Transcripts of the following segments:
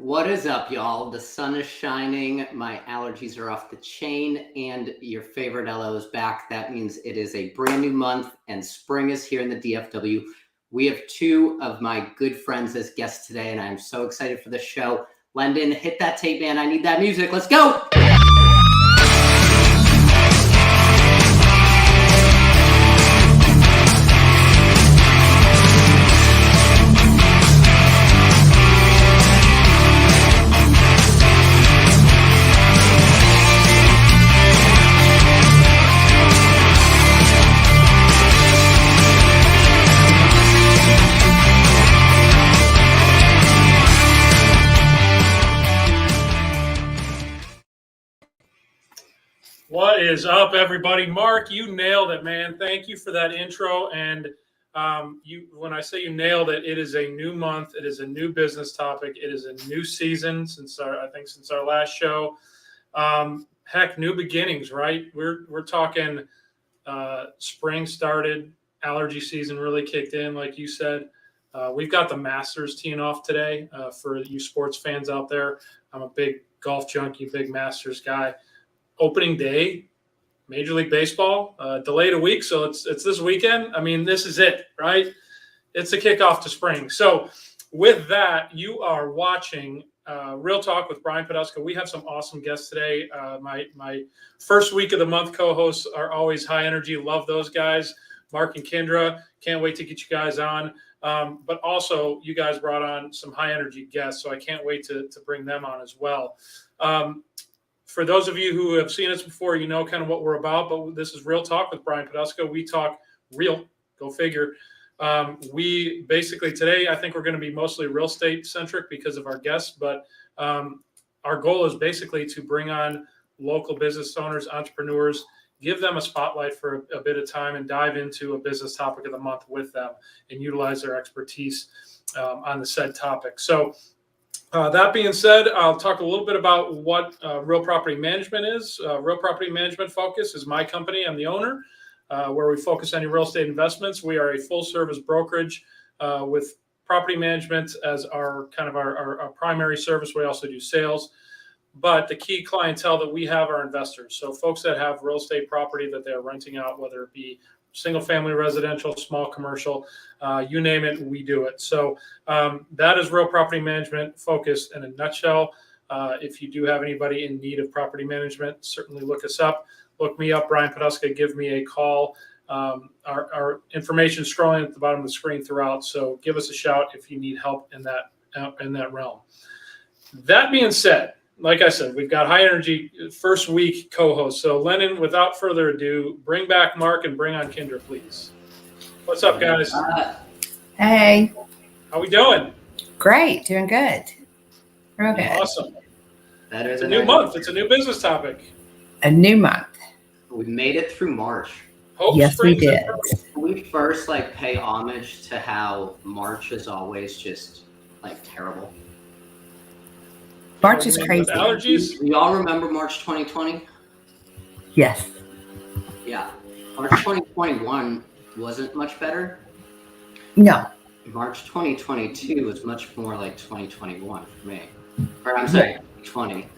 What is up, y'all? The sun is shining, my allergies are off the chain, and your favorite LO is back. That means it is a brand new month, and spring is here in the DFW. We have two of my good friends as guests today, and I'm so excited for this show. Lendon, hit that tape, man. I need that music. Let's go! What is up, everybody? Mark, you nailed it, man. Thank you for that intro. And when I say you nailed it, it is a new month. It is a new business topic. It is a new season since our last show. Heck, new beginnings, right? We're talking spring started, allergy season really kicked in, like you said. We've got the Masters teeing off today for you sports fans out there. I'm a big golf junkie, big Masters guy. Opening day, Major League Baseball, delayed a week, so it's this weekend. I mean, this is it, right? It's the kickoff to spring. So with that, you are watching Real Talk with Brian Poduska. We have some awesome guests today. My first week of the month co-hosts are always high energy. Love those guys. Mark and Kendra, can't wait to get you guys on. But also, you guys brought on some high energy guests, so I can't wait to bring them on as well. For those of you who have seen us before, you know kind of what we're about, but this is Real Talk with Brian Poduska. We talk real, go figure. We basically today, I think we're going to be mostly real estate centric because of our guests, but our goal is basically to bring on local business owners, entrepreneurs, give them a spotlight for a bit of time and dive into a business topic of the month with them and utilize their expertise on the said topic. So that being said, I'll talk a little bit about what Real Property Management is. Real Property Management Focus is my company. I'm the owner, where we focus on your real estate investments. We are a full-service brokerage with property management as our primary service. We also do sales. But the key clientele that we have are investors. So folks that have real estate property that they're renting out, whether it be single-family residential, small commercial, you name it, we do it. So that is Real Property Management Focus in a nutshell. If you do have anybody in need of property management, certainly look us up. Look me up, Brian Poduska, give me a call. Our information is scrolling at the bottom of the screen throughout, so give us a shout if you need help in that realm. That being said, like I said, we've got high energy first week co-hosts. So Lennon, without further ado, bring back Mark and bring on Kendra, please. What's up, guys? Hey. How we doing? Great. Doing good. Real good. Awesome. It's a new month. It's a new business topic. A new month. We made it through March. Yes, we did. Can we first pay homage to how March is always just terrible? March is crazy. Allergies. Do y'all remember March 2020? Yes. Yeah. March 2021 wasn't much better. No. March 2022 was much more like 2021 for me. Or I'm sorry, 2020.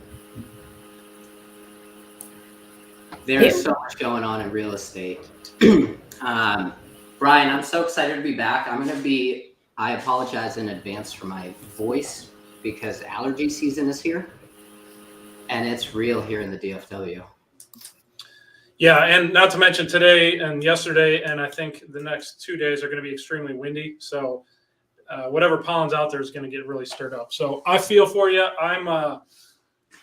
There's so much going on in real estate. Brian, I'm so excited to be back. I apologize in advance for my voice, because allergy season is here, and it's real here in the DFW. Yeah, and not to mention today and yesterday, and I think the next 2 days are going to be extremely windy. So whatever pollen's out there is going to get really stirred up. So I feel for you. I'm,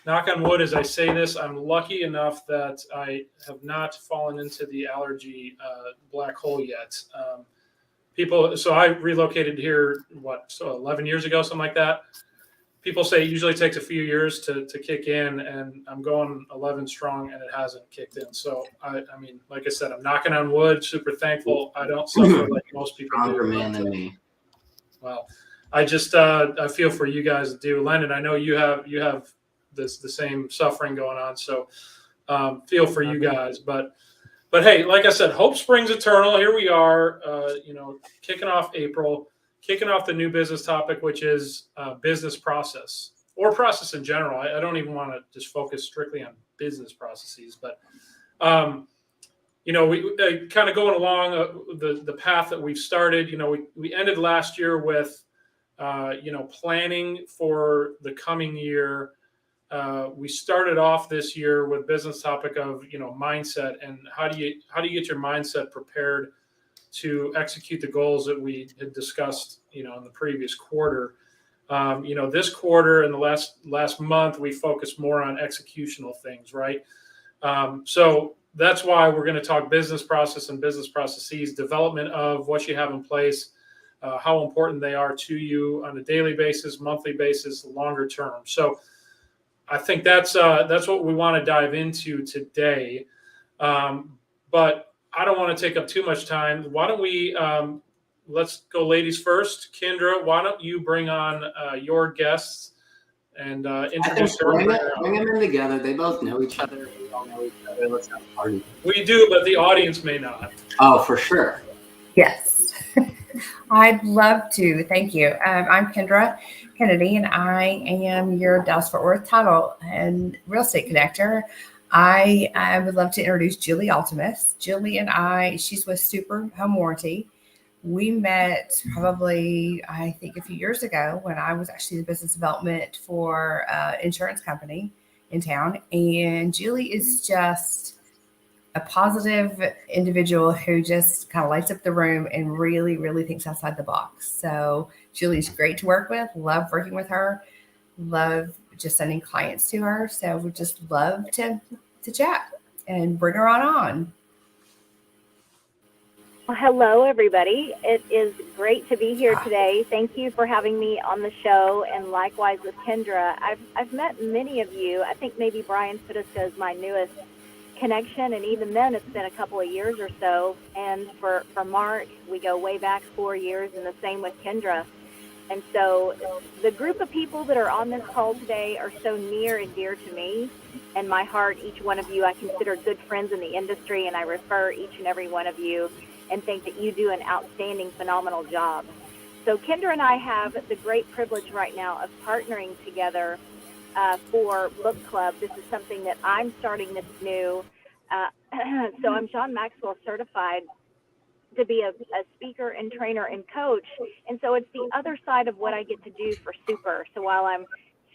knock on wood as I say this, I'm lucky enough that I have not fallen into the allergy black hole yet. So I relocated here, 11 years ago, something like that. People say it usually takes a few years to kick in, and I'm going 11 strong, and it hasn't kicked in. So, I mean, like I said, I'm knocking on wood, super thankful. I don't suffer like most people do. Stronger man than me. Well, I just I feel for you guys that do. Landon, I know you have the same suffering going on, so feel for you guys. But hey, like I said, hope springs eternal. Here we are, kicking off April. Kicking off the new business topic, which is business process. or process in general. I don't even want to just focus strictly on business processes, but we kind of going along the path that we've started. We ended last year with planning for the coming year. We started off this year with business topic of mindset, and how do you get your mindset prepared to execute the goals that we had discussed in the previous quarter. This quarter and the last month we focused more on executional things, right? So that's why we're going to talk business process and business processes, development of what you have in place, how important they are to you on a daily basis, monthly basis, longer term. So I think that's what we want to dive into today. But I don't want to take up too much time. Why don't we let's go ladies first. Kendra, why don't you bring on your guests and introduce them? Bring them in together. They both know each other. We all know each other. Let's have a party. We do, but the audience may not. Oh, for sure. Yes. I'd love to. Thank you. I'm Kendra Kennedy, and I am your Dallas-Fort Worth title and real estate connector. I would love to introduce Julie Ultimus. Julie and I, she's with Super Home Warranty. We met probably, I think, a few years ago when I was actually the business development for an insurance company in town. And Julie is just a positive individual who just kind of lights up the room and really, really thinks outside the box. So Julie's great to work with. Love working with her. Love just sending clients to her. So we just love to chat and bring her on. Well, hello, everybody. It is great to be here today. Thank you for having me on the show, and likewise with Kendra. I've met many of you. I think maybe Brian Poduska is my newest connection, and even then it's been a couple of years or so. And for Mark, we go way back 4 years, and the same with Kendra. And so the group of people that are on this call today are so near and dear to me and my heart. Each one of you I consider good friends in the industry, and I refer each and every one of you and think that you do an outstanding, phenomenal job. So Kendra and I have the great privilege right now of partnering together for book club. This is something that I'm starting that's new. So I'm John Maxwell certified to be a speaker and trainer and coach. And so it's the other side of what I get to do for Super. So while I'm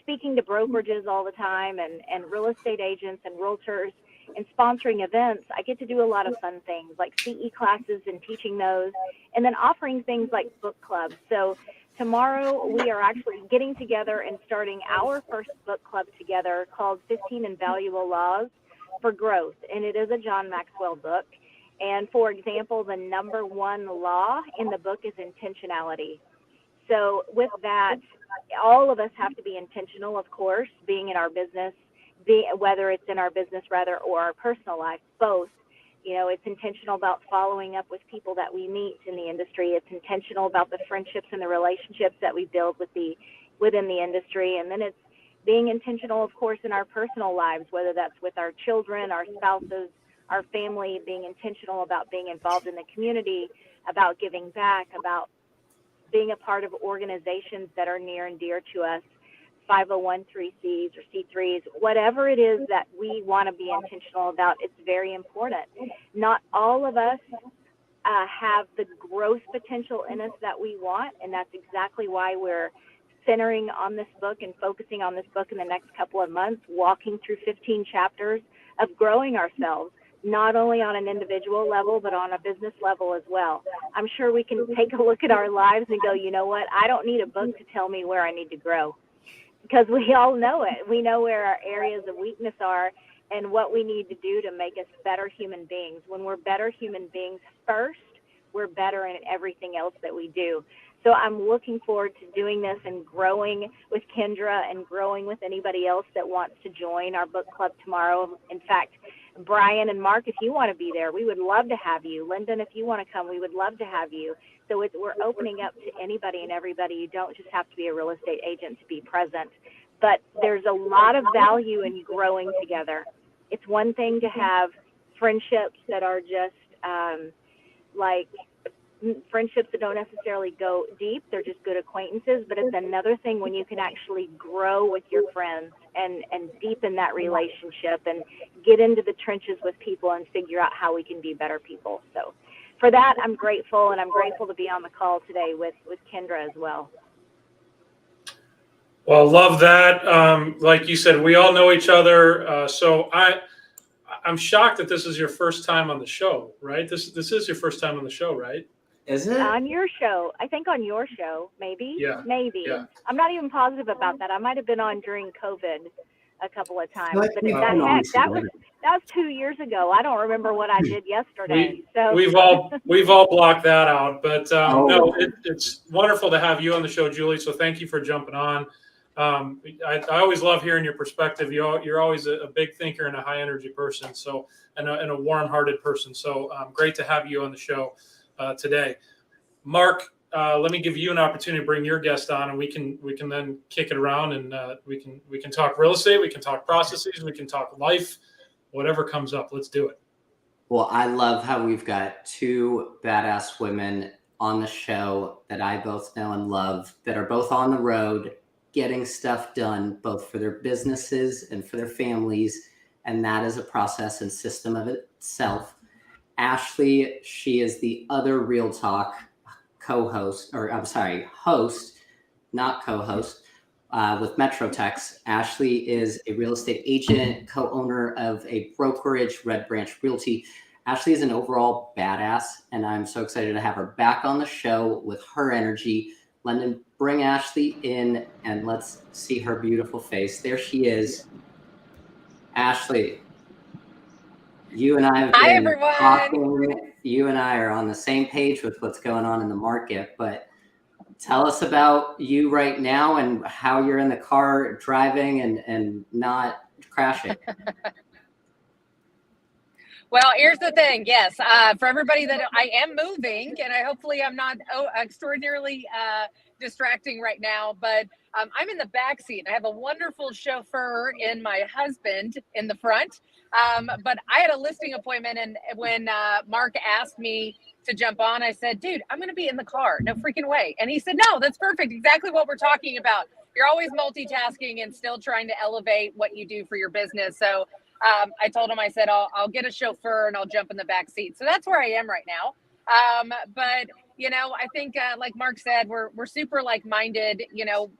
speaking to brokerages all the time and real estate agents and realtors and sponsoring events, I get to do a lot of fun things like CE classes and teaching those, and then offering things like book clubs. So tomorrow we are actually getting together and starting our first book club together called 15 Invaluable Laws for Growth. And it is a John Maxwell book. And for example, the number one law in the book is intentionality. So with that, all of us have to be intentional, of course, being in our business, whether it's in our business rather or our personal life, both. It's intentional about following up with people that we meet in the industry. It's intentional about the friendships and the relationships that we build within the industry. And then it's being intentional, of course, in our personal lives, whether that's with our children, our spouses, our family, being intentional about being involved in the community, about giving back, about being a part of organizations that are near and dear to us, 501(c)(3)s or C3s, whatever it is that we want to be intentional about, it's very important. Not all of us have the growth potential in us that we want, and that's exactly why we're centering on this book and focusing on this book in the next couple of months, walking through 15 chapters of growing ourselves, not only on an individual level, but on a business level as well. I'm sure we can take a look at our lives and go, you know what, I don't need a book to tell me where I need to grow, because we all know it. We know where our areas of weakness are and what we need to do to make us better human beings. When we're better human beings first, we're better in everything else that we do. So I'm looking forward to doing this and growing with Kendra and growing with anybody else that wants to join our book club tomorrow. In fact, Brian and Mark, if you want to be there, we would love to have you. Lyndon, if you want to come, we would love to have you. So we're opening up to anybody and everybody. You don't just have to be a real estate agent to be present. But there's a lot of value in growing together. It's one thing to have friendships that are just like friendships that don't necessarily go deep. They're just good acquaintances, but it's another thing when you can actually grow with your friends and deepen that relationship and get into the trenches with people and figure out how we can be better people. So for that, I'm grateful, and I'm grateful to be on the call today with Kendra as well. Well, love that. Like you said, we all know each other. So I'm shocked that this is your first time on the show, right? This is your first time on the show, right? Is it? On your show, I think on your show, maybe. Yeah. Maybe. Yeah. I'm not even positive about that. I might have been on during COVID a couple of times, Like but we've that been on was 2 years ago. I don't remember what I did yesterday. We've all blocked that out, but no, Oh. it's wonderful to have you on the show, Julie. So thank you for jumping on. I always love hearing your perspective. You're always a big thinker and a high energy person. So and a warm hearted person. So great to have you on the show today. Mark, let me give you an opportunity to bring your guest on, and we can then kick it around, and we can talk real estate, we can talk processes, we can talk life, whatever comes up. Let's do it. Well, I love how we've got two badass women on the show that I both know and love that are both on the road getting stuff done, both for their businesses and for their families. And that is a process and system of itself. Ashley, she is the other Real Talk host, not co-host, with MetroTex. Ashley is a real estate agent, co-owner of a brokerage, Red Branch Realty. Ashley is an overall badass, and I'm so excited to have her back on the show with her energy. London, bring Ashley in, and let's see her beautiful face. There she is. Ashley, you and I have Hi, been everyone. talking. You and I are on the same page with what's going on in the market, but tell us about you right now and how you're in the car driving and not crashing. Well, here's the thing. Yes, for everybody that I am moving, and hopefully I'm not extraordinarily distracting right now, but I'm in the back seat. I have a wonderful chauffeur and my husband in the front. But I had a listing appointment, and when Mark asked me to jump on, I said, dude, I'm going to be in the car. No freaking way. And he said, no, that's perfect. Exactly what we're talking about. You're always multitasking and still trying to elevate what you do for your business. So I told him, I said, I'll get a chauffeur and I'll jump in the back seat. So that's where I am right now. But, you know, I think like Mark said, we're super like-minded. You know,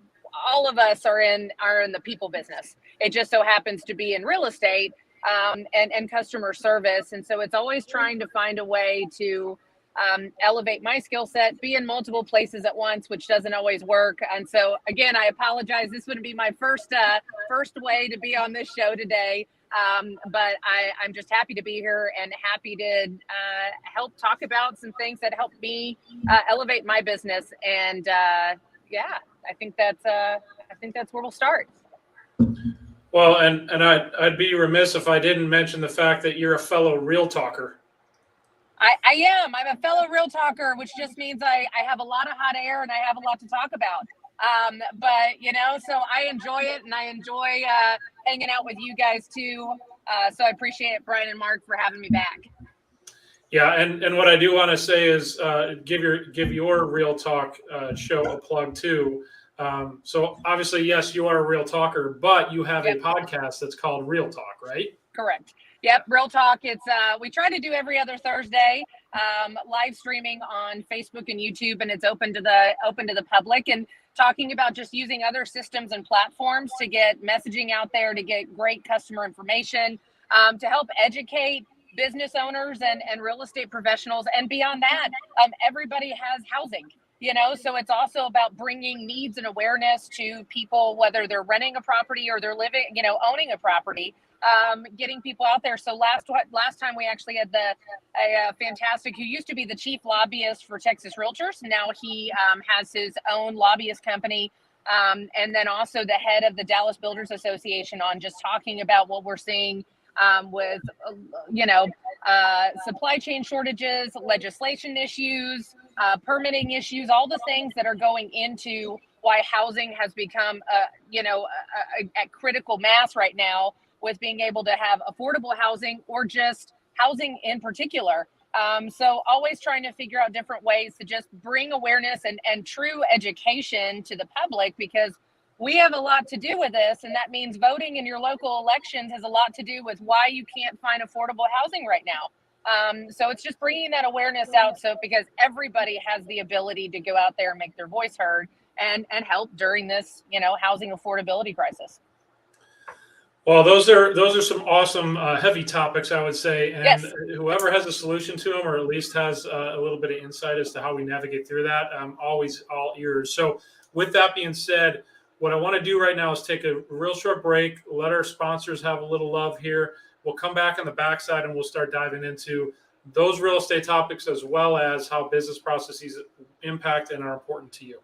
all of us are in the people business. It just so happens to be in real estate and customer service. And so it's always trying to find a way to elevate my skill set, be in multiple places at once, which doesn't always work. And so again, I apologize. This wouldn't be my first way to be on this show today. But I'm just happy to be here and happy to help talk about some things that help me elevate my business. And yeah, I think that's where we'll start. Well, and I'd be remiss if I didn't mention the fact that you're a fellow Real Talker. I am. I'm a fellow Real Talker, which just means I have a lot of hot air and I have a lot to talk about. But, you know, so I enjoy it, and I enjoy hanging out with you guys too. So I appreciate Brian and Mark for having me back. Yeah, and what I do want to say is give your Real Talk show a plug too. So obviously, yes, you are a Real Talker, but you have a podcast that's called Real Talk, right? Correct. Yep, Real Talk. It's we try to do every other Thursday, live streaming on Facebook and YouTube, and it's open to the public, and talking about just using other systems and platforms to get messaging out there, to get great customer information, to help educate business owners and real estate professionals. And beyond that, everybody has housing, you know, so it's also about bringing needs and awareness to people, whether they're renting a property or they're living, you know, owning a property, getting people out there. So last time we actually had a fantastic, who used to be the chief lobbyist for Texas Realtors. Now he has his own lobbyist company. And then also the head of the Dallas Builders Association, on just talking about what we're seeing with, you know, supply chain shortages, legislation issues, permitting issues, all the things that are going into why housing has become, a critical mass right now, with being able to have affordable housing or just housing in particular. So always trying to figure out different ways to just bring awareness and true education to the public, because we have a lot to do with this. And that means voting in your local elections has a lot to do with why you can't find affordable housing right now. So it's just bringing that awareness out, so because everybody has the ability to go out there and make their voice heard and help during this, housing affordability crisis. Well, those are some awesome heavy topics, I would say, and Yes. Whoever has a solution to them, or at least has a little bit of insight as to how we navigate through that, I'm always all ears. So with that being said, what I want to do right now is take a real short break, let our sponsors have a little love here. We'll come back on the backside and we'll start diving into those real estate topics, as well as how business processes impact and are important to you.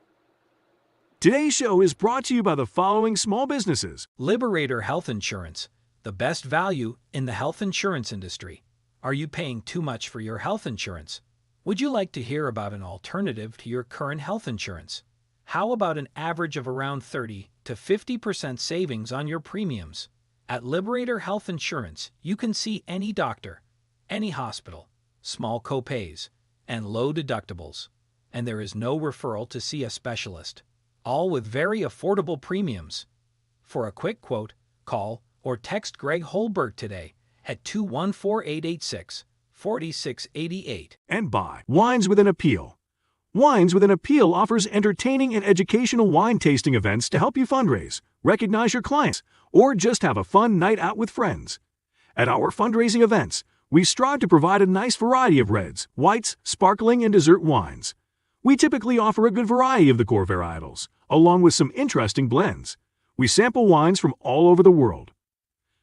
Today's show is brought to you by the following small businesses. Liberator Health Insurance, the best value in the health insurance industry. Are you paying too much for your health insurance? Would you like to hear about an alternative to your current health insurance? How about an average of around 30 to 50% savings on your premiums? At Liberator Health Insurance, you can see any doctor, any hospital, small copays, and low deductibles. And there is no referral to see a specialist, all with very affordable premiums. For a quick quote, call or text Greg Holberg today at 214-886-4688. And by Wines with an Appeal. Wines with an Appeal offers entertaining and educational wine tasting events to help you fundraise, recognize your clients, or just have a fun night out with friends. At our fundraising events, we strive to provide a nice variety of reds, whites, sparkling, and dessert wines. We typically offer a good variety of the core varietals, along with some interesting blends. We sample wines from all over the world.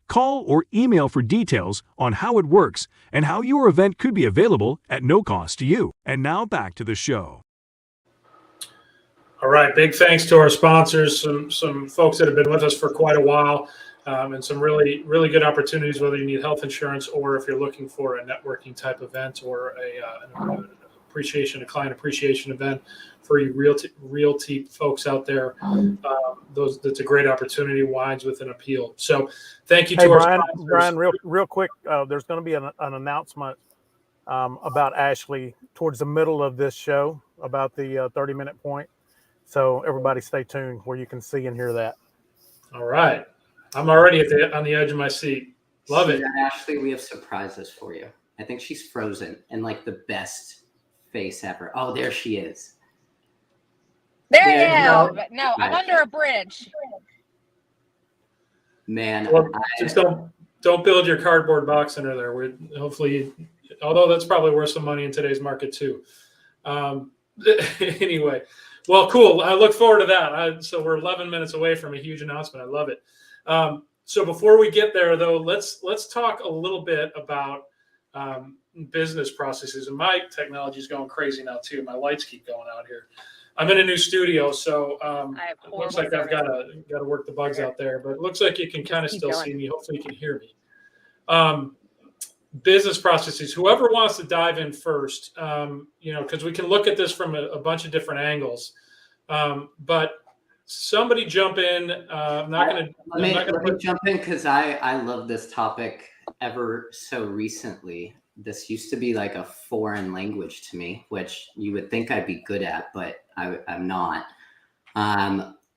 Call or email for details on how it works and how your event could be available at no cost to you. And now back to the show. All right, big thanks to our sponsors, some folks that have been with us for quite a while, and some really, really good opportunities, whether you need health insurance or if you're looking for a networking type event or a client appreciation event for you realty folks out there. That's a great opportunity. Wines with an Appeal. So thank you to our sponsors. Brian, real quick, there's going to be an announcement about Ashley towards the middle of this show about the 30-minute point. So everybody stay tuned where you can see and hear that. All right. I'm already on the edge of my seat. Love it. Ashley, we have surprises for you. I think she's frozen in like the best face ever. Oh, there she is. There you go. No, I'm under a bridge. Man, well, just don't build your cardboard box under there. Although that's probably worth some money in today's market too. Anyway, well, cool. I look forward to that. So we're 11 minutes away from a huge announcement. I love it. So before we get there, though, let's talk a little bit about business processes. And my technology is going crazy now too. My lights keep going out here. I'm in a new studio, so it looks like I've got to work the bugs out there. But it looks like you can kind of still see me. Hopefully, you can hear me. Business processes. Whoever wants to dive in first, because we can look at this from a bunch of different angles. But somebody jump in. Let me jump in because I love this topic ever so recently. This used to be like a foreign language to me, which you would think I'd be good at, but I'm not.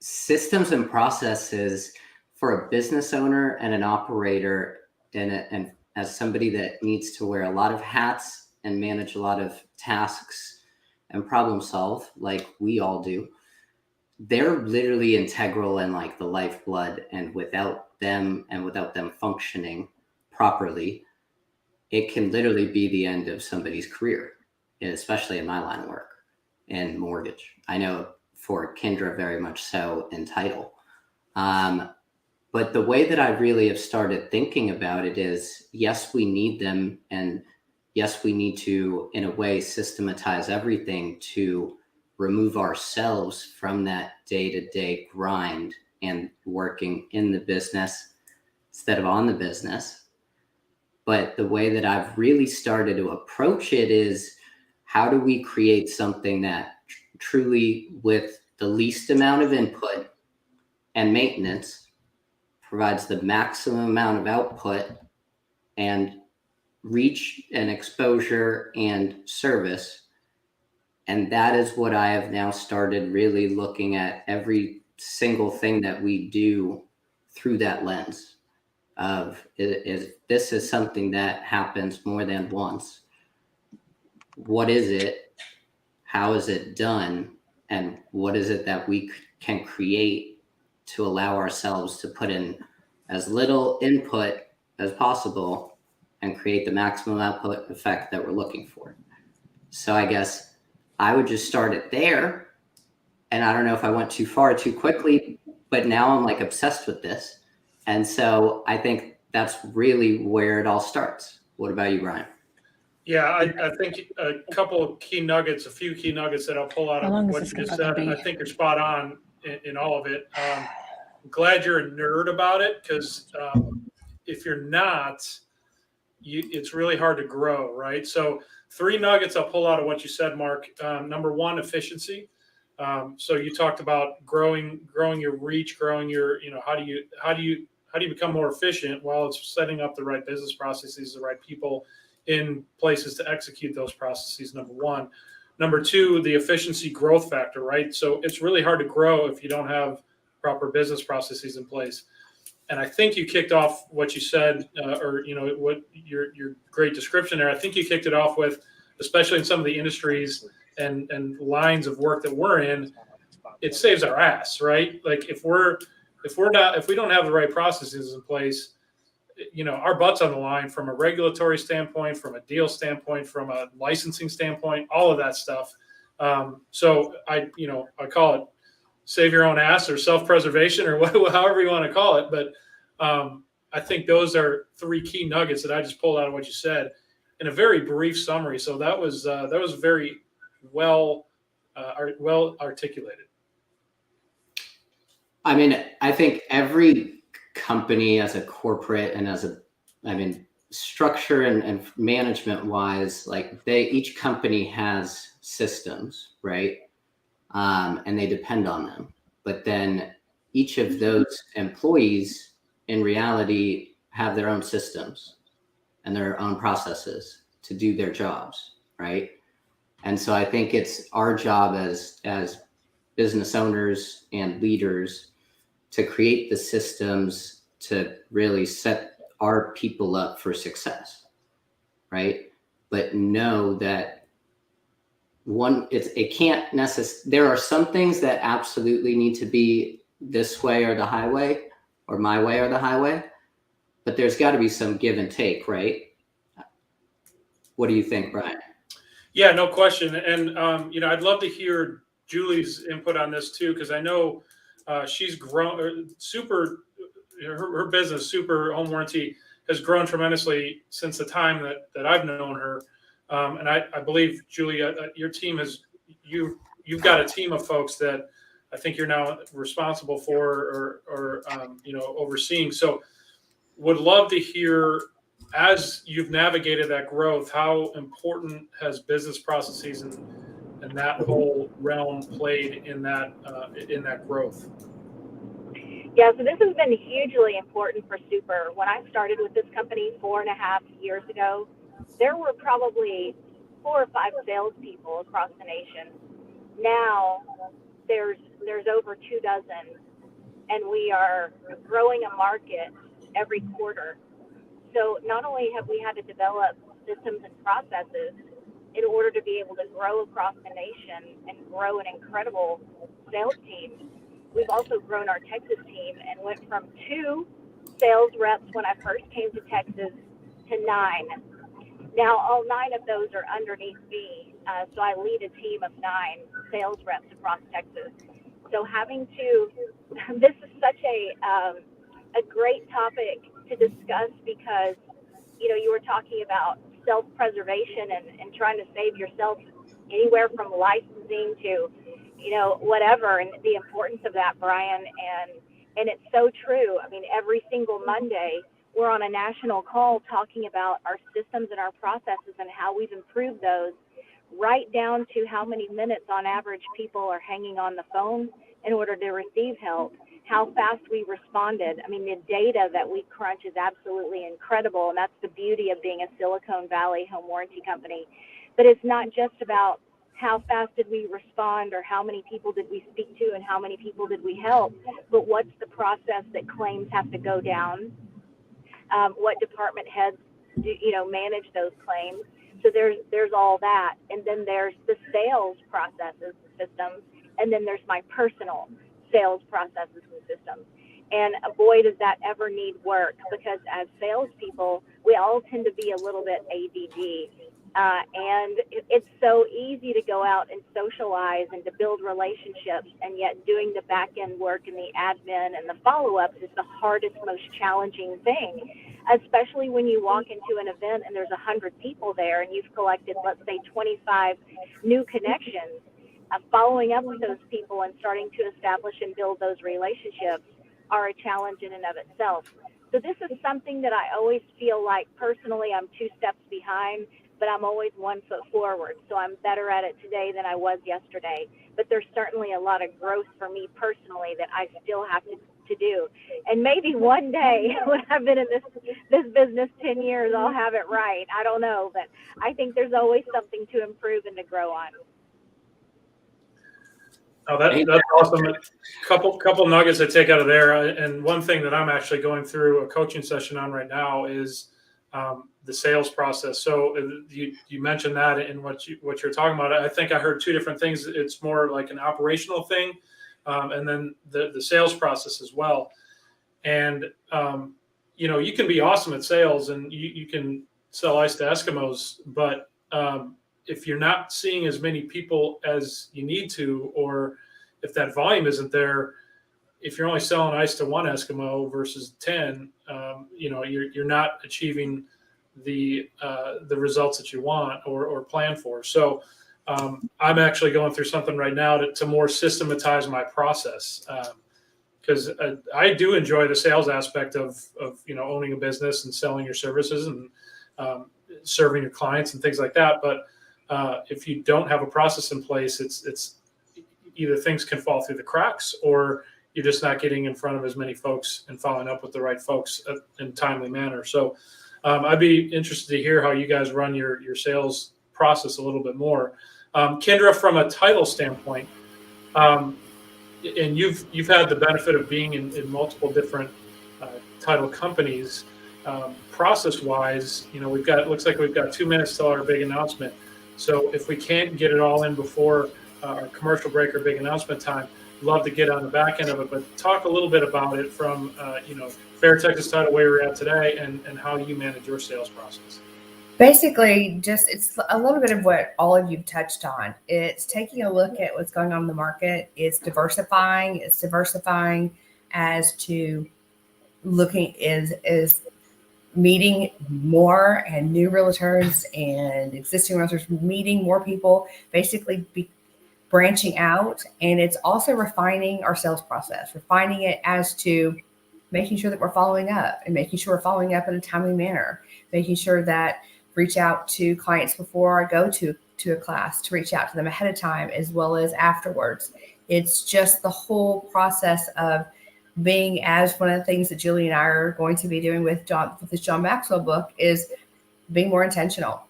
Systems and processes for a business owner and an operator, and as somebody that needs to wear a lot of hats and manage a lot of tasks and problem solve like we all do, they're literally integral and like the lifeblood. And without them functioning properly, it can literally be the end of somebody's career, especially in my line of work and mortgage. I know for Kendra very much so in title. But the way that I really have started thinking about it is, yes, we need them. And yes, we need to, in a way, systematize everything to remove ourselves from that day-to-day grind and working in the business instead of on the business. But the way that I've really started to approach it is, how do we create something that truly, with the least amount of input and maintenance, provides the maximum amount of output and reach and exposure and service. And that is what I have now started really looking at every single thing that we do through that lens of this is something that happens more than once. What is it? How is it done? And what is it that we can create to allow ourselves to put in as little input as possible and create the maximum output effect that we're looking for? So I guess I would just start it there. And I don't know if I went too far too quickly, but now I'm like obsessed with this. And so I think that's really where it all starts. What about you, Brian? Yeah, I think a couple of key nuggets, a few key nuggets that I'll pull out of what you just said. I think you're spot on in all of it. I'm glad you're a nerd about it, because if you're not, it's really hard to grow, right? So 3 nuggets I'll pull out of what you said, Mark. Number 1, efficiency. So you talked about growing your reach, growing your, how do you become more efficient? Well, it's setting up the right business processes, the right people in places to execute those processes, number 1. Number 2, the efficiency growth factor, right? So it's really hard to grow if you don't have proper business processes in place. And I think you kicked off what you said, what your great description there. I think you kicked it off with, especially in some of the industries and lines of work that we're in, it saves our ass, right? Like if we don't have the right processes in place, our butt's on the line from a regulatory standpoint, from a deal standpoint, from a licensing standpoint, all of that stuff. So I call it save your own ass or self-preservation or however you want to call it. But I think those are 3 key nuggets that I just pulled out of what you said in a very brief summary. So that was very well articulated. I mean, I think every company as a corporate and structure and management wise, like each company has systems, right? And they depend on them. But then each of those employees in reality have their own systems and their own processes to do their jobs, right? And so I think it's our job as business owners and leaders to create the systems to really set our people up for success, right? But know that it can't necessarily, there are some things that absolutely need to be this way or the highway, or my way or the highway, but there's got to be some give and take, right? What do you think, Brian? Yeah, no question. And, I'd love to hear Julie's input on this too, because I know she's grown her business, Super Home Warranty, has grown tremendously since the time that I've known her. And I believe, Julie, your team you've got a team of folks that I think you're now responsible for or overseeing. So would love to hear, as you've navigated that growth, how important has business processes and that whole realm played in that growth? Yeah, so this has been hugely important for Super. When I started with this company 4.5 years ago, there were probably 4 or 5 salespeople across the nation. Now there's over 2 dozen, and we are growing a market every quarter. So not only have we had to develop systems and processes in order to be able to grow across the nation and grow an incredible sales team, we've also grown our Texas team and went from 2 sales reps when I first came to Texas to 9. Now all 9 of those are underneath me, so I lead a team of 9 sales reps across Texas. So this is such a great topic to discuss, because you were talking about self-preservation and trying to save yourself anywhere from licensing to whatever, and the importance of that, Brian, and it's so true. I mean, every single Monday we're on a national call talking about our systems and our processes and how we've improved those, right down to how many minutes on average people are hanging on the phone in order to receive help. how fast we responded. I mean, the data that we crunch is absolutely incredible, and that's the beauty of being a Silicon Valley home warranty company. But it's not just about how fast did we respond or how many people did we speak to and how many people did we help, but what's the process that claims have to go down, what department heads do, manage those claims. So there's all that, and then there's the sales processes systems, and then there's my personal sales processes and systems. And boy, does that ever need work, because as salespeople, we all tend to be a little bit ADD. And it's so easy to go out and socialize and to build relationships, and yet doing the back end work and the admin and the follow-ups is the hardest, most challenging thing, especially when you walk into an event and there's 100 people there and you've collected, let's say, 25 new connections. Following up with those people and starting to establish and build those relationships are a challenge in and of itself. So this is something that I always feel like personally I'm 2 steps behind, but I'm always 1 foot forward. So I'm better at it today than I was yesterday. But there's certainly a lot of growth for me personally that I still have to do. And maybe one day when I've been in this business 10 years, I'll have it right. I don't know, but I think there's always something to improve and to grow on. Oh, that's awesome. A couple nuggets I take out of there. And one thing that I'm actually going through a coaching session on right now is the sales process. So you mentioned that in what you're talking about. I think I heard 2 different things. It's more like an operational thing, and then the sales process as well. And you can be awesome at sales and you can sell ice to Eskimos, but if you're not seeing as many people as you need to, or if that volume isn't there, if you're only selling ice to 1 Eskimo versus 10, you're not achieving the results that you want or plan for. So I'm actually going through something right now to more systematize my process, because I do enjoy the sales aspect of owning a business and selling your services and serving your clients and things like that. But if you don't have a process in place, it's either things can fall through the cracks, or you're just not getting in front of as many folks and following up with the right folks in a timely manner. So I'd be interested to hear how you guys run your sales process a little bit more. Kendra, from a title standpoint, and you've had the benefit of being in multiple different title companies. Process-wise, looks like we've got 2 minutes till our big announcement. So if we can't get it all in before our commercial break or big announcement time, love to get on the back end of it, but talk a little bit about it from, Fair Texas Title, where we're at today, and how you manage your sales process. Basically, it's a little bit of what all of you touched on. It's taking a look at what's going on in the market. It's diversifying. It's diversifying as to looking is meeting more and new realtors and existing realtors, meeting more people, basically branching out. And it's also refining our sales process, refining it as to making sure that we're following up and making sure we're following up in a timely manner, making sure that reach out to clients before I go to a class, to reach out to them ahead of time as well as afterwards. It's just the whole process of being, as one of the things that Julie and I are going to be doing with this John Maxwell book, is being more intentional,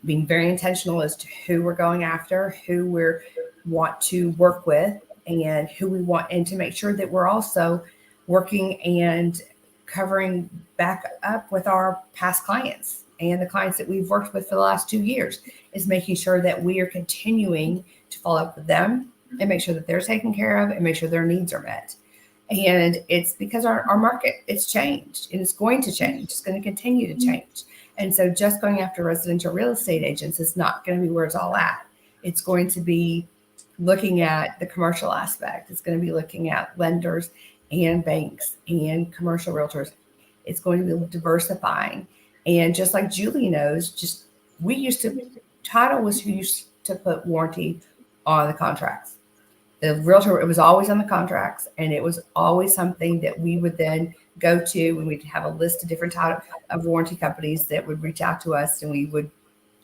being very intentional as to who we're going after, who we want to work with, and who we want, and to make sure that we're also working and covering back up with our past clients and the clients that we've worked with for the last 2 years, is making sure that we are continuing to follow up with them and make sure that they're taken care of and make sure their needs are met. And it's because our market, it's changed and it's going to change. It's going to continue to change. And so just going after residential real estate agents is not going to be where it's all at. It's going to be looking at the commercial aspect. It's going to be looking at lenders and banks and commercial realtors. It's going to be diversifying. And just like Julie knows, title was who used to put warranty on the contracts. The realtor, it was always on the contracts, and it was always something that we would then go to, and we'd have a list of different type of warranty companies that would reach out to us, and we would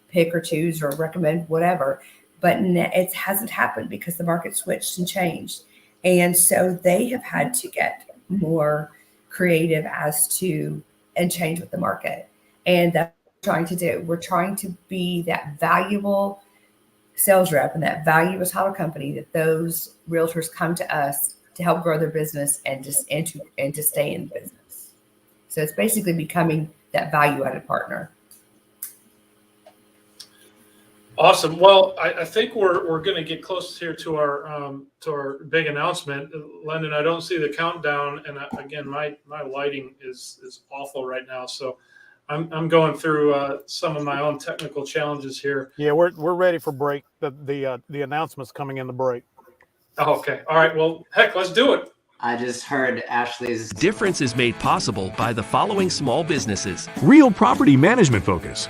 pick or choose or recommend whatever. But it hasn't happened because the market switched and changed. And so they have had to get more creative and change with the market. And that's what we're trying to do. We're trying to be that valuable sales rep and that valuable title company that those realtors come to us to help grow their business and to stay in business. So it's basically becoming that value-added partner. Awesome. Well, I think we're going to get close here to our big announcement. London, I don't see the countdown, and again, my lighting is awful right now, so I'm going through some of my own technical challenges here. Yeah, we're ready for break. The announcement's coming in the break. Oh, okay. All right. Well, heck, let's do it. I just heard Ashley's Difference is made possible by the following small businesses. Real property management focus.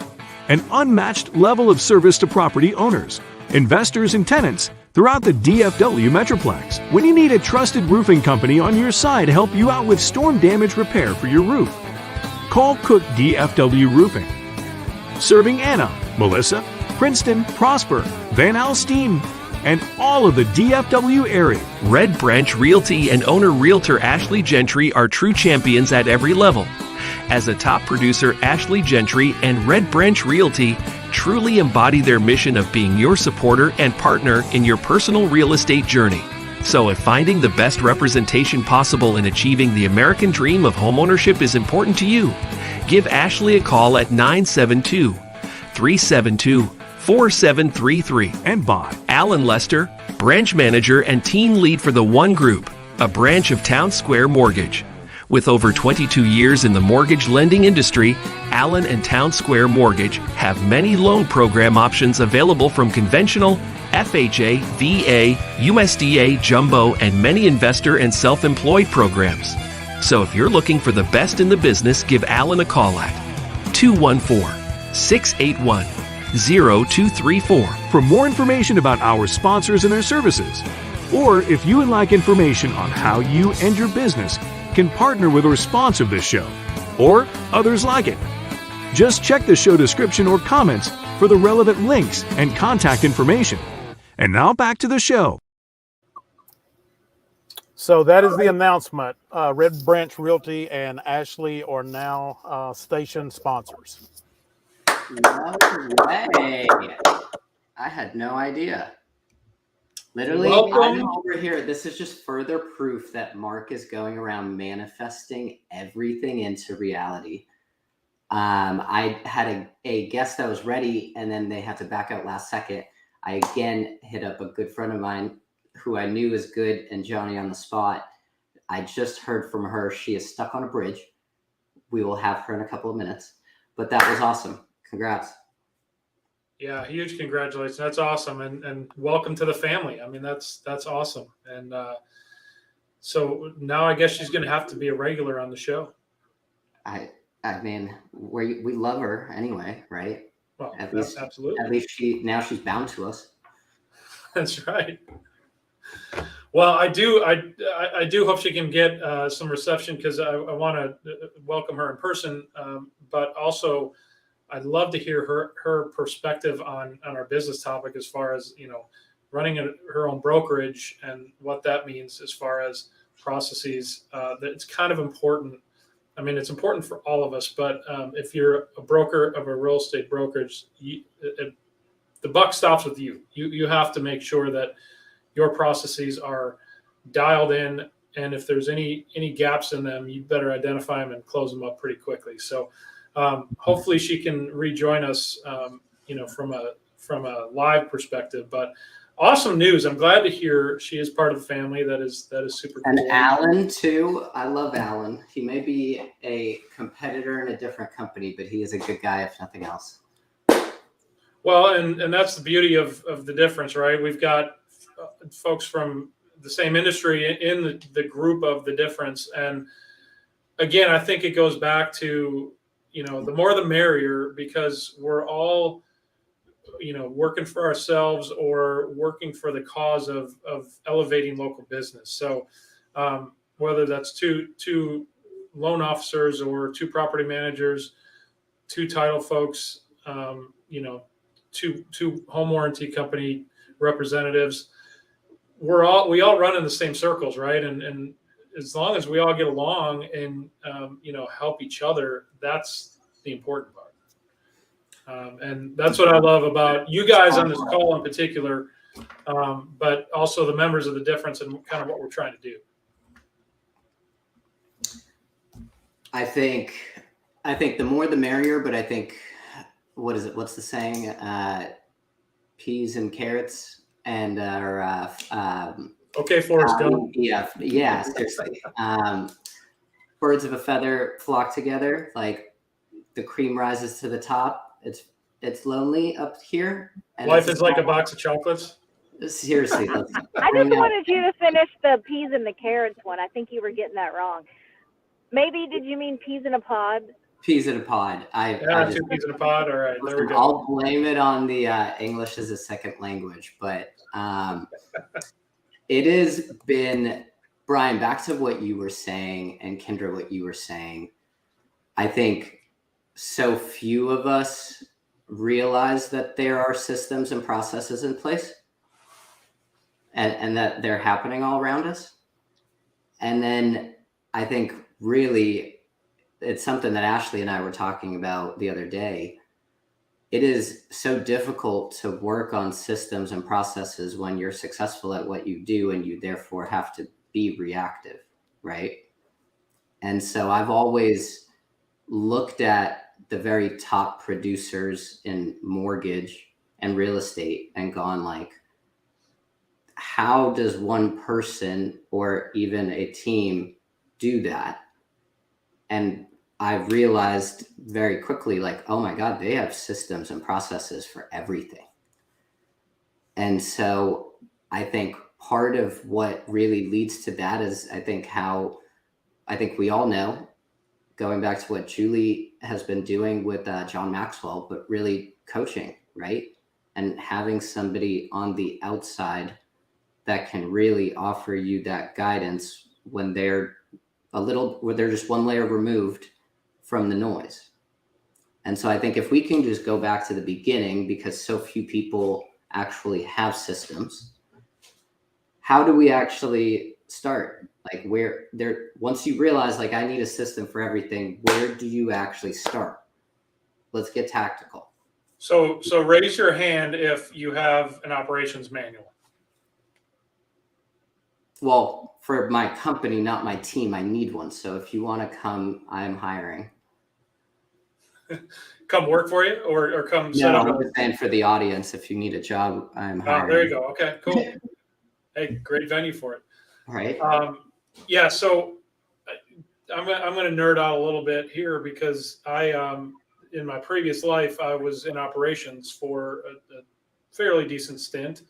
An unmatched level of service to property owners, investors, and tenants throughout the DFW Metroplex. When you need a trusted roofing company on your side to help you out with storm damage repair for your roof, call Cook DFW Roofing. Serving Anna, Melissa, Princeton, Prosper, Van Alstyne, and all of the DFW area. Red Branch Realty and owner realtor Ashley Gentry are true champions at every level. As a top producer, Ashley Gentry and Red Branch Realty truly embody their mission of being your supporter and partner in your personal real estate journey. So if finding the best representation possible in achieving the American dream of homeownership is important to you, give Ashley a call at 972-372-4733. And by Alan Lester, branch manager and team lead for the One Group, a branch of Town Square Mortgage. With over 22 years in the mortgage lending industry, Allen and Town Square Mortgage have many loan program options available from conventional, FHA, VA, USDA, jumbo, and many investor and self-employed programs. So if you're looking for the best in the business, give Allen a call at 214-681-0234. for more information about our sponsors and their services, or if you would like information on how you and your business can partner with or sponsor this show, or others like it, just check the show description or comments for the relevant links and contact information. And now back to the show. So that is the announcement. Red Branch Realty and Ashley are now station sponsors. No way. I had no idea. Literally, Welcome. I'm over here. This is just further proof that Mark is going around manifesting everything into reality. I had a guest that was ready, and then they had to back out last second. I again hit up a good friend of mine who I knew is good, and Johnny on the spot. I just heard from her. She is stuck on a bridge. We will have her in a couple of minutes. But that was awesome. Congrats. Yeah, huge congratulations. That's awesome. And welcome to the family. I mean, that's awesome. And so now I guess she's going to have to be a regular on the show. I mean, we love her anyway, right? Well, At least absolutely. she's bound to us. That's right. Well, I do hope she can get some reception, because I want to welcome her in person, but also I'd love to hear her perspective on our business topic, as far as, running her own brokerage and what that means as far as processes. It's kind of important. I mean, it's important for all of us, but if you're a broker of a real estate brokerage, the buck stops with you. You have to make sure that your processes are dialed in, and if there's any gaps in them, you better identify them and close them up pretty quickly. So hopefully she can rejoin us, from a live perspective. But awesome news! I'm glad to hear she is part of the family. That is super cool. And Alan too. I love Alan. He may be a competitor in a different company, but he is a good guy, if nothing else. Well, and that's the beauty of the difference, right? We've got folks from the same industry in the group of the difference. And again, I think it goes back to, the more the merrier, because we're all, working for ourselves or working for the cause of elevating local business. So whether that's two loan officers or two property managers, two title folks, two home warranty company representatives, we all run in the same circles, right? And as long as we all get along and help each other, that's the important part. And that's what I love about you guys on this call in particular, but also the members of the difference and kind of what we're trying to do. I think the more the merrier, but I think, what's the saying? Peas and carrots and okay, Forrest Gump. Yeah, seriously. Birds of a feather flock together. Like the cream rises to the top. It's lonely up here. And life is like a box of chocolates. Seriously. I just wanted you to finish the peas and the carrots one. I think you were getting that wrong. Maybe did you mean peas in a pod? Peas in a pod. Two peas in a pod. All right, there we go. I'll blame it on the English as a second language, but it has been, Brian, back to what you were saying, and Kendra, what you were saying. I think so few of us realize that there are systems and processes in place, and that they're happening all around us. And then I think really it's something that Ashley and I were talking about the other day. It is so difficult to work on systems and processes when you're successful at what you do and you therefore have to be reactive, right? And so I've always looked at the very top producers in mortgage and real estate and gone like, how does one person or even a team do that? And I realized very quickly, like, oh my God, they have systems and processes for everything. And so I think part of what really leads to that is I think we all know, going back to what Julie has been doing with John Maxwell, but really coaching, right? And having somebody on the outside that can really offer you that guidance when they're just one layer removed from the noise. And so I think if we can just go back to the beginning, because so few people actually have systems, how do we actually start? Like once you realize like I need a system for everything, where do you actually start? Let's get tactical. So raise your hand if you have an operations manual. Well, for my company, not my team, I need one. So if you want to come, I'm hiring. Come work for you or come set up? No, I'm just saying for the audience, if you need a job, I'm hiring. There you go. Okay, cool. Hey, great venue for it. All right. Yeah, so I'm going to nerd out a little bit here because in my previous life, I was in operations for a fairly decent stint.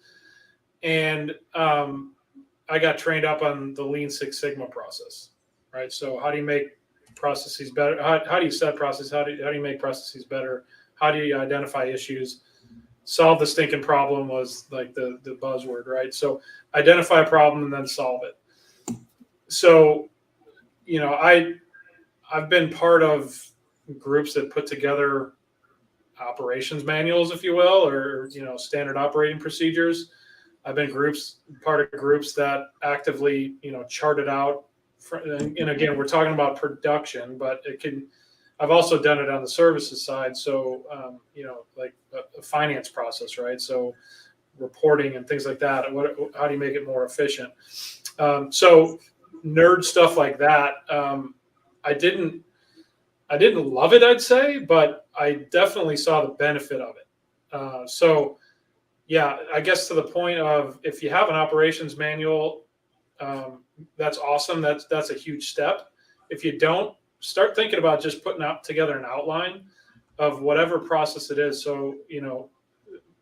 And I got trained up on the Lean Six Sigma process, right? So how do you make processes better? How do you set processes? How do you make processes better? How do you identify issues? Solve the stinking problem was like the buzzword, right? So identify a problem and then solve it. So, I've been part of groups that put together operations manuals, if you will, or, standard operating procedures. I've been part of groups that actively, charted out. And again, we're talking about production, but I've also done it on the services side. So, like a finance process, right? So reporting and things like that. How do you make it more efficient? So nerd stuff like that. I didn't love it, I'd say, but I definitely saw the benefit of it. So yeah, I guess to the point of if you have an operations manual, that's awesome. That's a huge step. If you don't, start thinking about just putting together an outline of whatever process it is. So,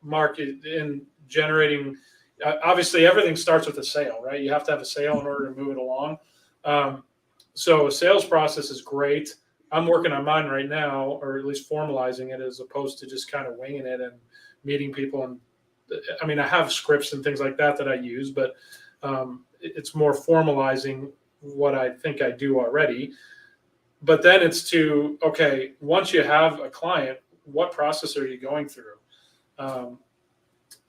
Mark, in generating, obviously everything starts with a sale, right? You have to have a sale in order to move it along. So a sales process is great. I'm working on mine right now, or at least formalizing it as opposed to just kind of winging it and meeting people. And I have scripts and things like that I use, but it's more formalizing what I think I do already. But then it's okay, once you have a client, what process are you going through?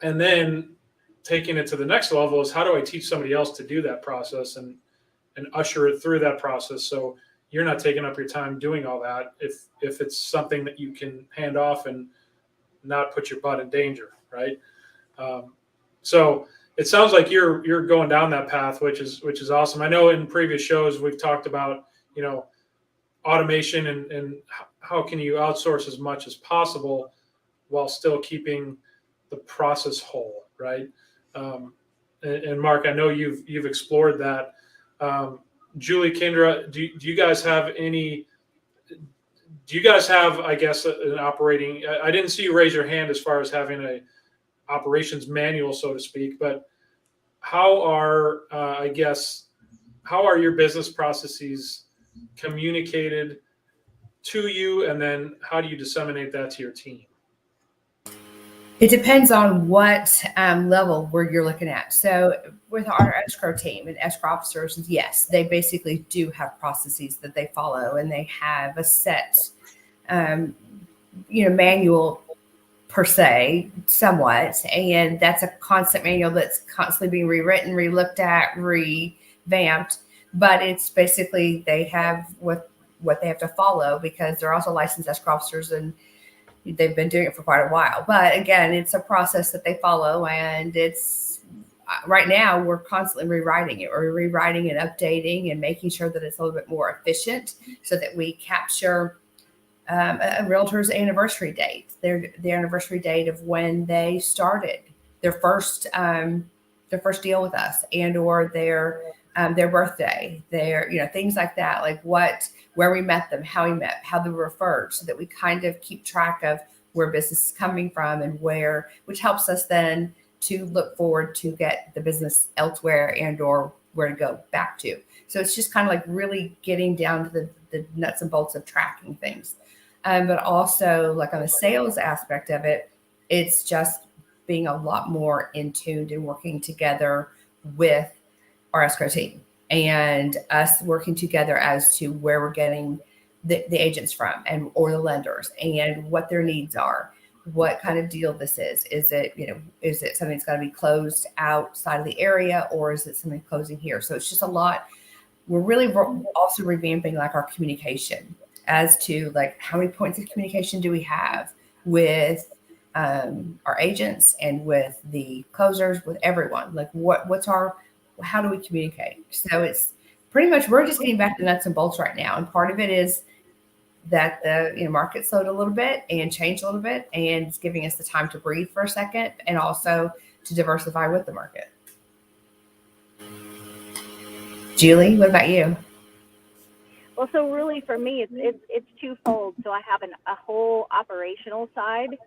And then taking it to the next level is how do I teach somebody else to do that process and usher it through that process so you're not taking up your time doing all that if it's something that you can hand off and not put your butt in danger, right? So it sounds like you're going down that path, which is awesome. I know in previous shows we've talked about, you know, automation and how can you outsource as much as possible while still keeping the process whole, right? And Mark, I know you've explored that. Julie, Kendra, do you guys have any? Do you guys have, I guess, an operating? I didn't see you raise your hand as far as having a operations manual, so to speak. But how are, how are your business processes communicated to you, and then how do you disseminate that to your team? It depends on what level where you're looking at. So with our escrow team and escrow officers, yes, they basically do have processes that they follow, and they have a set, manual per se, somewhat. And that's a constant manual that's constantly being rewritten, re-looked at, revamped. But it's basically they have what they have to follow because they're also licensed escrow officers and they've been doing it for quite a while. But again, it's a process that they follow, and it's right now we're constantly rewriting it or rewriting and updating and making sure that it's a little bit more efficient so that we capture a realtor's anniversary date, their anniversary date of when they started their first deal with us, and or their birthday, things like that, like where we met them, how we met, how they were referred, so that we kind of keep track of where business is coming from and which helps us then to look forward to get the business elsewhere and or where to go back to. So it's just kind of like really getting down to the nuts and bolts of tracking things. But also like on the sales aspect of it, it's just being a lot more in tune and working together with our escrow team and us working together as to where we're getting the agents from or the lenders and what their needs are, what kind of deal this is. Is it something that's got to be closed outside of the area, or is it something closing here? So it's just a lot. We're really also revamping like our communication as to like how many points of communication do we have with our agents and with the closers, with everyone. Like how do we communicate? So it's pretty much, we're just getting back to nuts and bolts right now. And part of it is that the market slowed a little bit and changed a little bit, and it's giving us the time to breathe for a second and also to diversify with the market. Julie, what about you? Well, so really for me, it's twofold. So I have a whole operational side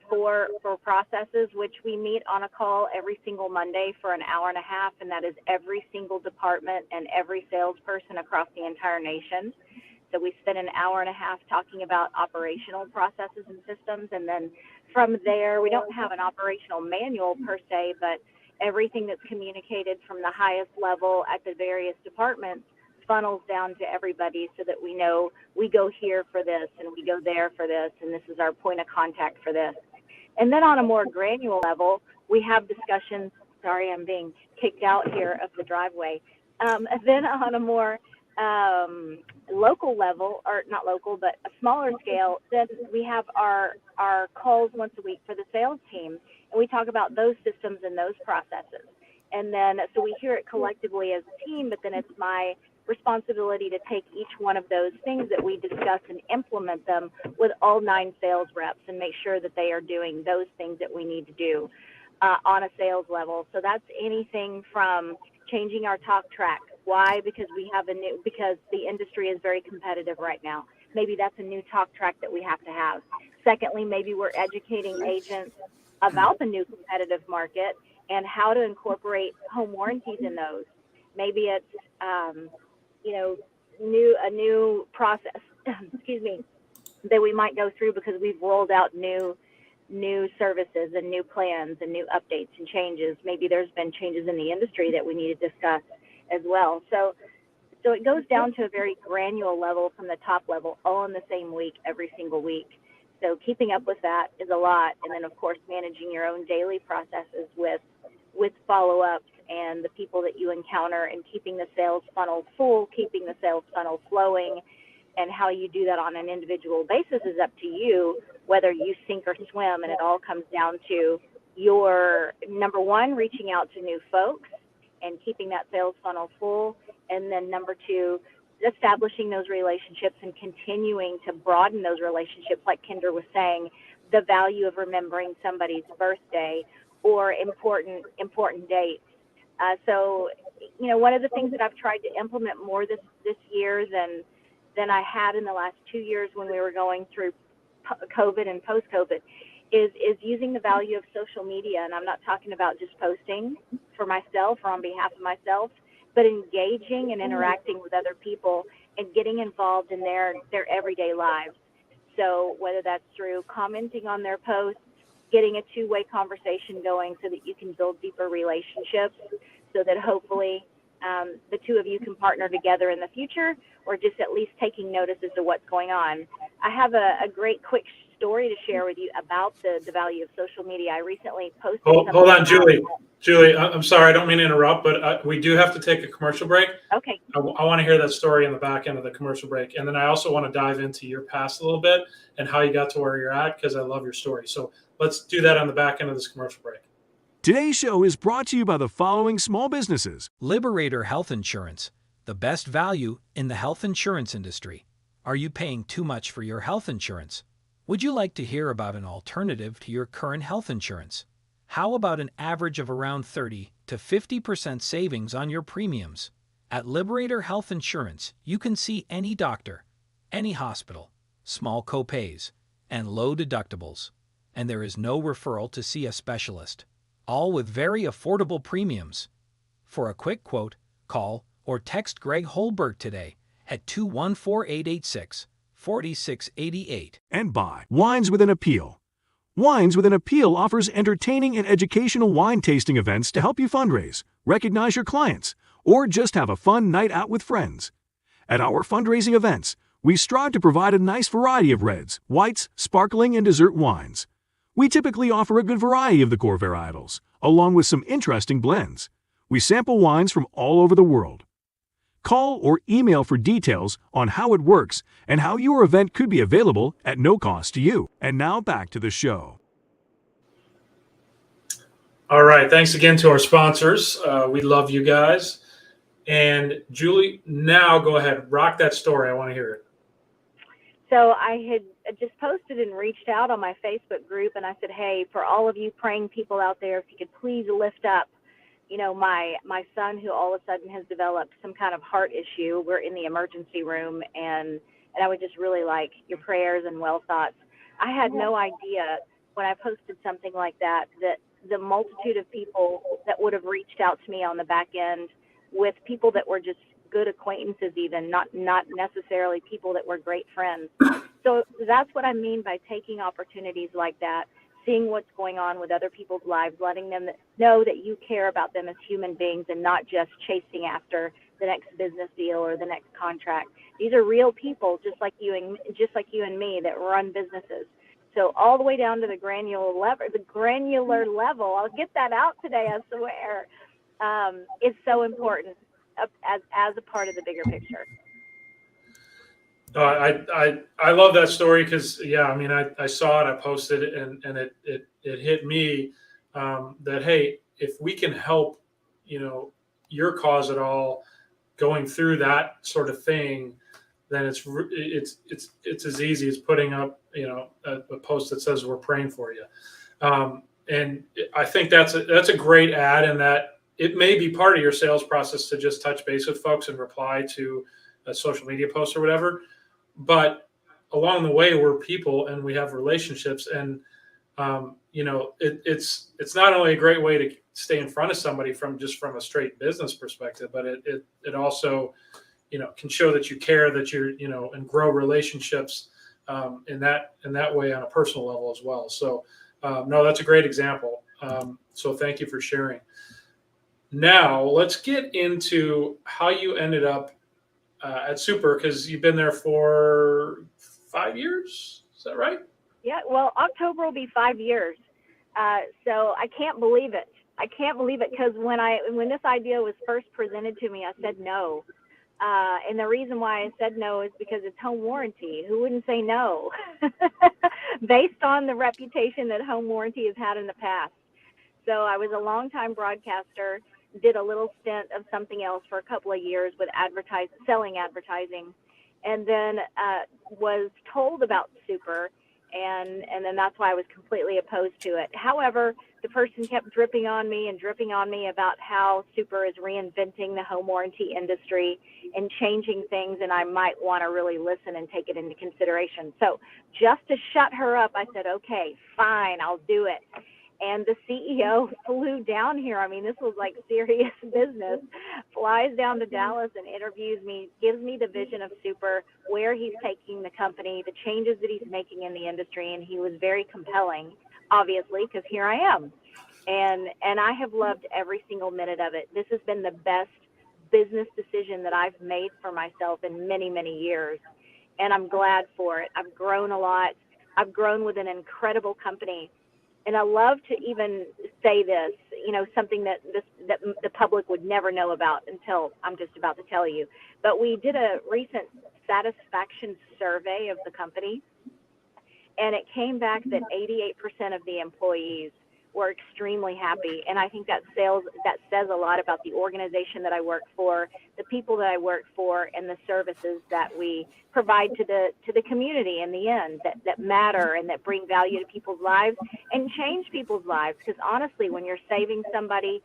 for processes, which we meet on a call every single Monday for an hour and a half, and that is every single department and every salesperson across the entire nation. So we spend an hour and a half talking about operational processes and systems, and then from there, we don't have an operational manual per se, but everything that's communicated from the highest level at the various departments funnels down to everybody so that we know we go here for this and we go there for this, and this is our point of contact for this. And then on a more granular level, we have discussions. Sorry, I'm being kicked out here of the driveway. Then on a more local level, or not local, but a smaller scale, then we have our calls once a week for the sales team, and we talk about those systems and those processes. And then, so we hear it collectively as a team, but then it's my responsibility to take each one of those things that we discuss and implement them with all 9 sales reps and make sure that they are doing those things that we need to do on a sales level. So that's anything from changing our talk track. Why? Because because the industry is very competitive right now. Maybe that's a new talk track that we have to have. Secondly, maybe we're educating agents about the new competitive market and how to incorporate home warranties in those. Maybe it's a new process, excuse me, that we might go through because we've rolled out new services and new plans and new updates and changes. Maybe there's been changes in the industry that we need to discuss as well. So it goes down to a very granular level from the top level, all in the same week, every single week. So keeping up with that is a lot. And then, of course, managing your own daily processes with with follow-ups and the people that you encounter, and keeping the sales funnel full, keeping the sales funnel flowing. And how you do that on an individual basis is up to you, whether you sink or swim. And it all comes down to your, number one, reaching out to new folks and keeping that sales funnel full. And then number two, establishing those relationships and continuing to broaden those relationships. Like Kendra was saying, the value of remembering somebody's birthday or important dates. So, you know, one of the things that I've tried to implement more this year than I had in the last 2 years when we were going through COVID and post-COVID is using the value of social media. And I'm not talking about just posting for myself or on behalf of myself, but engaging and interacting with other people and getting involved in their everyday lives. So whether that's through commenting on their posts, getting a two-way conversation going so that you can build deeper relationships, so that hopefully the two of you can partner together in the future, or just at least taking notice as to what's going on. I have a great quick story to share with you about the value of social media. I recently posted Hold on, Julie. Julie, I'm sorry, I don't mean to interrupt, but we do have to take a commercial break. Okay. I want to hear that story in the back end of the commercial break. And then I also want to dive into your past a little bit and how you got to where you're at, because I love your story. So let's do that on the back end of this commercial break. Today's show is brought to you by the following small businesses. Liberator Health Insurance, the best value in the health insurance industry. Are you paying too much for your health insurance? Would you like to hear about an alternative to your current health insurance? How about an average of around 30 to 50% savings on your premiums? At Liberator Health Insurance, you can see any doctor, any hospital, small copays, and low deductibles. And there is no referral to see a specialist, all with very affordable premiums. For a quick quote, call or text Greg Holberg today at 214-886-4688. And by Wines with an Appeal. Wines with an Appeal offers entertaining and educational wine tasting events to help you fundraise, recognize your clients, or just have a fun night out with friends. At our fundraising events, we strive to provide a nice variety of reds, whites, sparkling, and dessert wines. We typically offer a good variety of the core varietals, along with some interesting blends. We sample wines from all over the world. Call or email for details on how it works and how your event could be available at no cost to you. And now back to the show. All right. Thanks again to our sponsors. We love you guys. And Julie, now go ahead. Rock that story. I want to hear it. So I had just posted and reached out on my Facebook group, and I said, hey, for all of you praying people out there, if you could please lift up, you know, my son, who all of a sudden has developed some kind of heart issue. We're in the emergency room, and I would just really like your prayers and well thoughts. I had no idea when I posted something like that the multitude of people that would have reached out to me on the back end, with people that were just good acquaintances, even not necessarily people that were great friends. So that's what I mean by taking opportunities like that, seeing what's going on with other people's lives, letting them know that you care about them as human beings and not just chasing after the next business deal or the next contract. These are real people, just like you and me, that run businesses. So all the way down to the granular level, I'll get that out today, I swear, is so important as a part of the bigger picture. I love that story because, yeah, I mean, I saw it, I posted it, and it hit me that, hey, if we can help, you know, your cause at all going through that sort of thing, then it's as easy as putting up, you know, a post that says we're praying for you. And I think that's a great ad, in that it may be part of your sales process to just touch base with folks and reply to a social media post or whatever. But along the way, we're people and we have relationships, and you know, it's not only a great way to stay in front of somebody from a straight business perspective, but it also, you know, can show that you care, that you're, you know, and grow relationships in that way on a personal level as well. So no, that's a great example. So thank you for sharing. Now let's get into how you ended up at Super, because you've been there for 5 years. Is that right? Yeah, well, October will be 5 years. So I can't believe it. I can't believe it, because when this idea was first presented to me, I said no. And the reason why I said no is because it's home warranty. Who wouldn't say no? Based on the reputation that home warranty has had in the past. So I was a longtime broadcaster, did a little stint of something else for a couple of years with selling advertising, and then was told about Super, and then that's why I was completely opposed to it. However, the person kept dripping on me about how Super is reinventing the home warranty industry and changing things, and I might want to really listen and take it into consideration. So just to shut her up, I said, okay, fine, I'll do it. And the CEO flew down here. I mean, this was like serious business. Flies down to Dallas and interviews me, gives me the vision of Super, where he's taking the company, the changes that he's making in the industry. And he was very compelling, obviously, because here I am. And I have loved every single minute of it. This has been the best business decision that I've made for myself in many, many years. And I'm glad for it. I've grown a lot. I've grown with an incredible company. And I love to even say this, something that the public would never know about until I'm just about to tell you. But we did a recent satisfaction survey of the company, and it came back that 88% of the employees were extremely happy. And I think that says a lot about the organization that I work for, the people that I work for, and the services that we provide to the community in the end that matter and that bring value to people's lives and change people's lives. Because honestly, when you're saving somebody,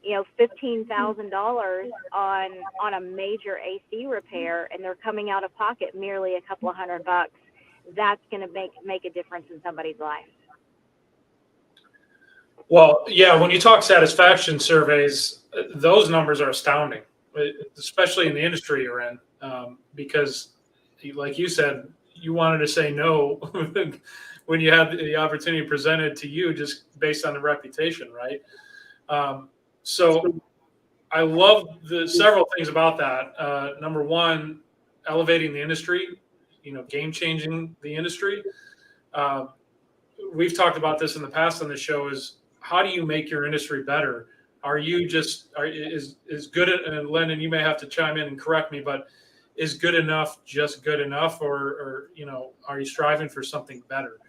$15,000 on a major AC repair, and they're coming out of pocket merely a couple of $100, that's going to make a difference in somebody's life. Well, yeah, when you talk satisfaction surveys, those numbers are astounding, especially in the industry you're in, because, like you said, you wanted to say no when you had the opportunity presented to you just based on the reputation, right? So I love the several things about that. Number one, elevating the industry, game changing the industry. We've talked about this in the past on the show, is how do you make your industry better? Are you is good, and Lennon, you may have to chime in and correct me, but is good enough just good enough, or are you striving for something better?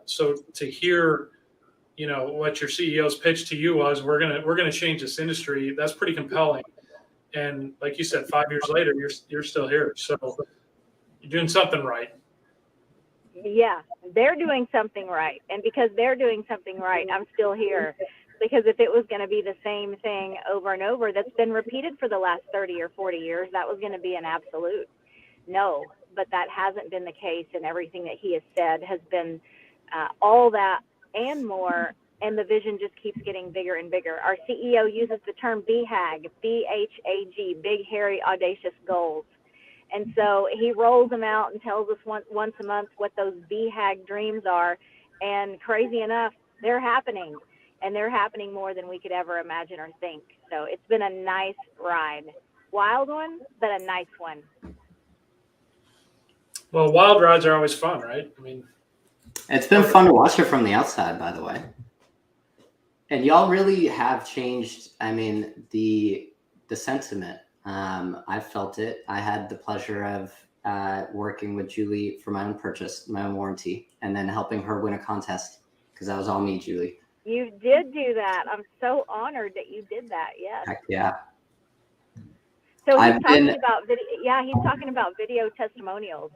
So to hear, what your CEO's pitch to you was, we're gonna change this industry. That's pretty compelling. And like you said, 5 years later, you're still here. So you're doing something right. Yeah, they're doing something right. And because they're doing something right, I'm still here. Because if it was going to be the same thing over and over that's been repeated for the last 30 or 40 years, that was going to be an absolute no. But that hasn't been the case, and everything that he has said has been all that and more, and the vision just keeps getting bigger and bigger. Our CEO uses the term BHAG, B-H-A-G, Big, Hairy, Audacious Goals. And so he rolls them out and tells us once a month what those BHAG dreams are. And crazy enough, they're happening. And they're happening more than we could ever imagine or think. So it's been a nice ride. Wild one, but a nice one. Well, wild rides are always fun, right? I mean, it's been fun to watch it from the outside, by the way. And y'all really have changed, the sentiment. I felt it. I had the pleasure of working with Julie for my own purchase, my own warranty, and then helping her win a contest, because that was all me, Julie. You did do that. I'm so honored that you did that. Yes. Heck yeah. So he's talking about video testimonials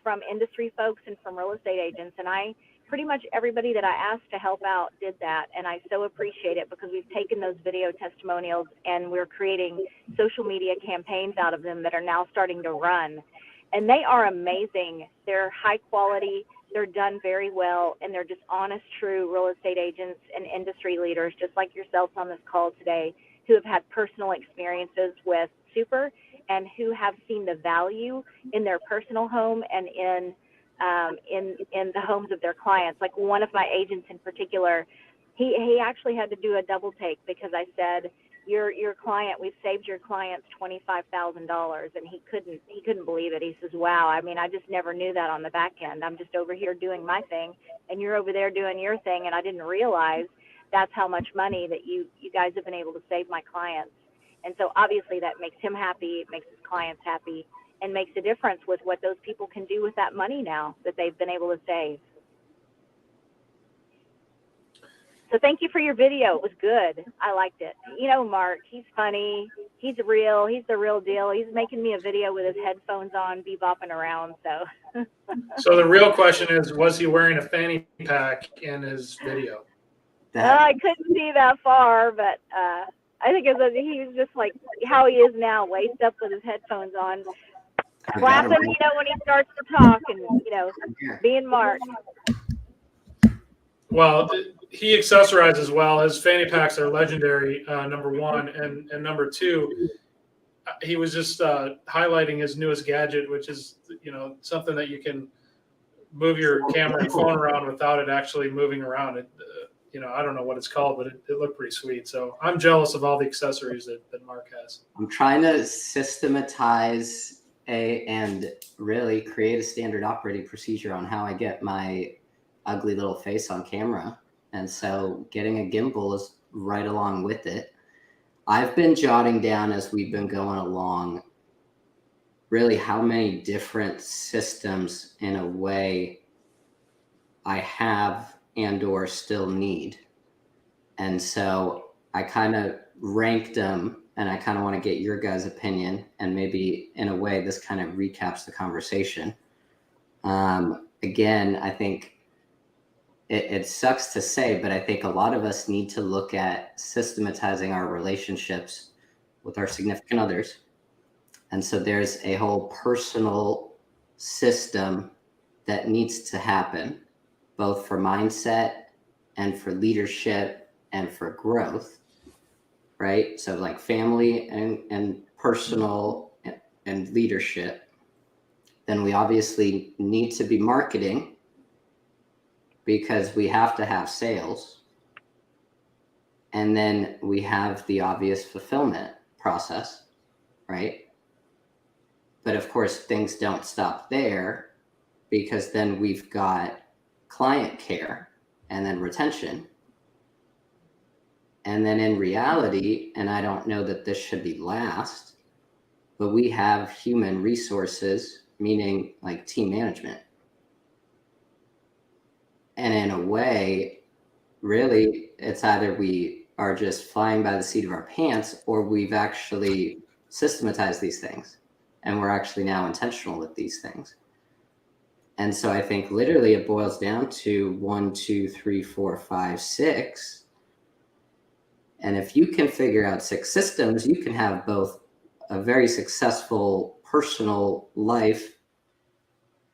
from industry folks and from real estate agents. And pretty much everybody that I asked to help out did that. And I so appreciate it, because we've taken those video testimonials and we're creating social media campaigns out of them that are now starting to run. And they are amazing. They're high quality. They're done very well. And they're just honest, true real estate agents and industry leaders, just like yourselves on this call today, who have had personal experiences with Super and who have seen the value in their personal home and in the homes of their clients. Like one of my agents in particular, he actually had to do a double take, because I said, your client, we've saved your clients $25,000, and he couldn't believe it. He says, wow, I just never knew that on the back end. I'm just over here doing my thing, and you're over there doing your thing, and I didn't realize that's how much money that you guys have been able to save my clients. And so obviously that makes him happy, it makes his clients happy, and makes a difference with what those people can do with that money now that they've been able to save. So thank you for your video. It was good. I liked it. You know, Mark, he's funny. He's real. He's the real deal. He's making me a video with his headphones on, bebopping around. So. So the real question is, was he wearing a fanny pack in his video? I couldn't see that far, but I think he was just like how he is now, waist up with his headphones on, clapping, you know, when he starts to talk, and, you know, being Mark. Well, he accessorizes well. His fanny packs are legendary, number one. And number two, he was just highlighting his newest gadget, which is, you know, something that you can move your camera and phone around without it actually moving around. It, you know, I don't know what it's called, but it looked pretty sweet. So I'm jealous of all the accessories that Mark has. I'm trying to systematize and really create a standard operating procedure on how I get my ugly little face on camera. And so getting a gimbal is right along with it. I've been jotting down as we've been going along really how many different systems in a way I have and or still need. And so I kind of ranked them, and I kind of want to get your guys' opinion, and maybe in a way this kind of recaps the conversation. Again, I think it sucks to say, but I think a lot of us need to look at systematizing our relationships with our significant others. And so there's a whole personal system that needs to happen, both for mindset and for leadership and for growth, right? So like family and personal and leadership. Then we obviously need to be marketing, because we have to have sales. And then we have the obvious fulfillment process, right? But of course, things don't stop there, because then we've got client care and then retention. And then in reality, and I don't know that this should be last, but we have human resources, meaning like team management. And in a way, really, it's either we are just flying by the seat of our pants, or we've actually systematized these things, and we're actually now intentional with these things. And so I think literally it boils down to 1, 2, 3, 4, 5, 6. And if you can figure out 6 systems, you can have both a very successful personal life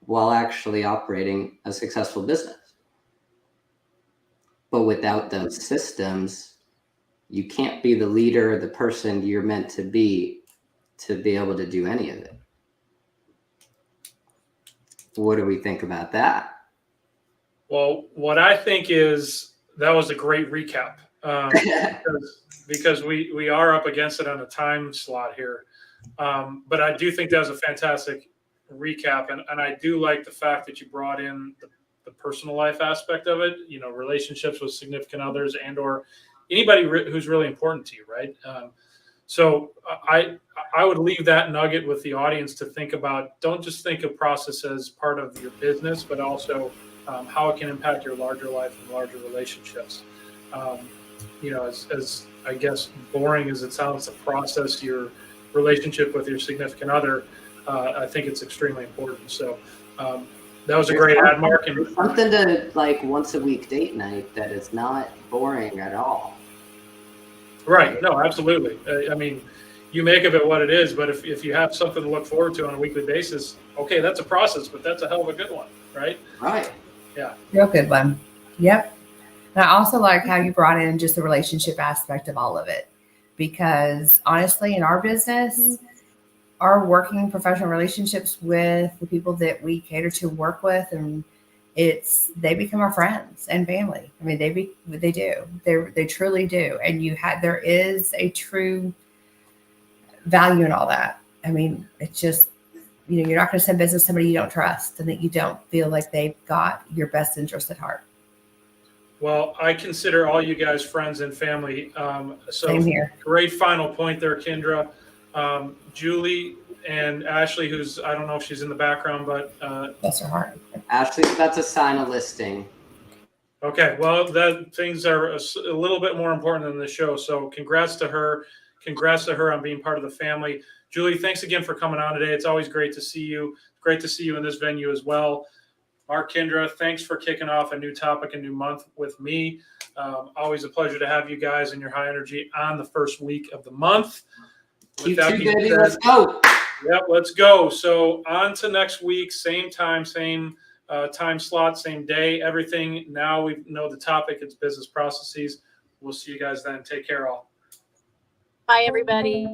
while actually operating a successful business. But without those systems, you can't be the leader, the person you're meant to be able to do any of it. What do we think about that? Well, what I think is that was a great recap, because we are up against it on a time slot here. But I do think that was a fantastic recap. And I do like the fact that you brought in the personal life aspect of it, you know, relationships with significant others and or anybody who's really important to you, right? So I would leave that nugget with the audience to think about. Don't just think of process as part of your business, but also how it can impact your larger life and larger relationships. You know, as I guess boring as it sounds to process your relationship with your significant other, I think it's extremely important. So that was a great ad, Mark. And something to like once a week date night that is not boring at all. Right. No, absolutely. I mean, you make of it what it is, but if you have something to look forward to on a weekly basis, okay, that's a process, but that's a hell of a good one, right? Right. Yeah. Real good one. Yep. And I also like how you brought in just the relationship aspect of all of it, because honestly, in our business, our working professional relationships with the people that we cater to work with, and they become our friends and family. I mean, they truly do. And there is a true value in all that. I mean, it's just, you know, you're not going to send business to somebody you don't trust and that you don't feel like they've got your best interest at heart. Well, I consider all you guys friends and family. So Same here. great final point there, Kendra. Julie and Ashley, who's, I don't know if she's in the background, but Bless her heart. Ashley's about to sign a listing. okay, well, that things are a little bit more important than the show. So congrats to her. Congrats to her on being part of the family. Julie, thanks again for coming on today. It's always great to see you. Great to see you in this venue as well. Mark, Kendra, thanks for kicking off a new topic, a new month with me. Always a pleasure to have you guys and your high energy on the first week of the month. You too, baby. Let's go. Yep, let's go. So on to next week, same time, same time slot, same day, everything. Now we know the topic. It's business processes. We'll see you guys then. Take care all. Bye, everybody.